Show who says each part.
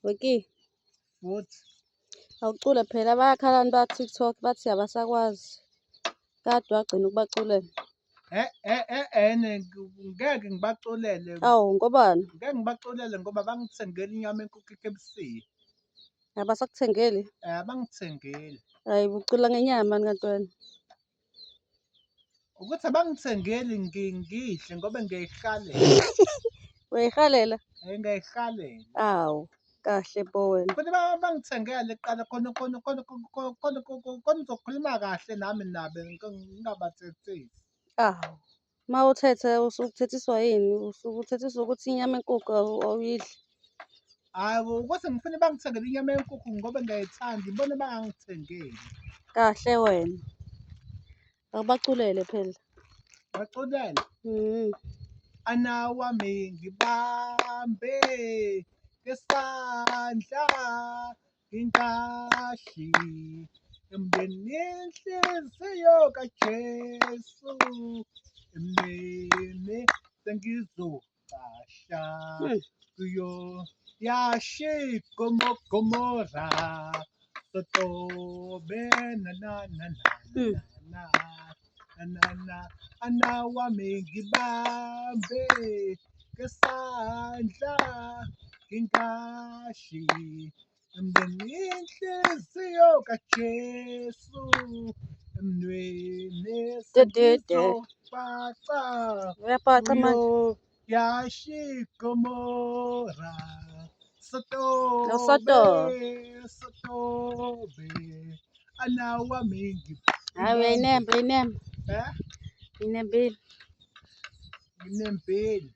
Speaker 1: Weki,
Speaker 2: futhi
Speaker 1: awucule phela bayakhalani ba-TikTok bathi abasakwazi. Kade wagcina ukubaculela.
Speaker 2: ngeke ngibaculele,
Speaker 1: Awu, ngobani?
Speaker 2: ngeke ngibaculele ngoba bangithengela inyama yenkukhu e-K_F_C.
Speaker 1: Abasakuthengeli?
Speaker 2: Abangithengeli.
Speaker 1: Hayi, bucula ngenyama kanti wena.
Speaker 2: Ukuthi abangithengeli ngihle ngoba ngiyayihlalela.
Speaker 1: Uyayihalela?
Speaker 2: Ngiyayihlalela.
Speaker 1: Awu, kahle bo wena.
Speaker 2: Futhi bangithengele kuqala khona uzokhuluma kahle nami nabo ngingabathethisi.
Speaker 1: Awu, uma uthethe usuke uthethiswa yini? Usuke uthethiswa ukuthi inyama yenkukhu awuyidli.
Speaker 2: Hhayi, ukuthi ngifuna bangithengele inyama yenkukhu ngoba ngiyayithanda, ibona bangangithengeli.
Speaker 1: Kahle wena. Awubaculele phela.
Speaker 2: Baculele. Anawami ngibambe ngesandla ngingahli emndenini inhliziyo kaJesu emnene sengizocasha kuyo yashi Gomora Sotobe na na na na na anawami ngibambe ngesandla ngingashi emndenini inhliziyo kaJesu emnweni sengizopaca
Speaker 1: Uyapaca manje.
Speaker 2: kuyo yashi Gomora
Speaker 1: Soto.
Speaker 2: Sotobe anawami
Speaker 1: Hayi, uyayinemba, uyayinemba.
Speaker 2: Eh?
Speaker 1: Inembile.
Speaker 2: Nginembile.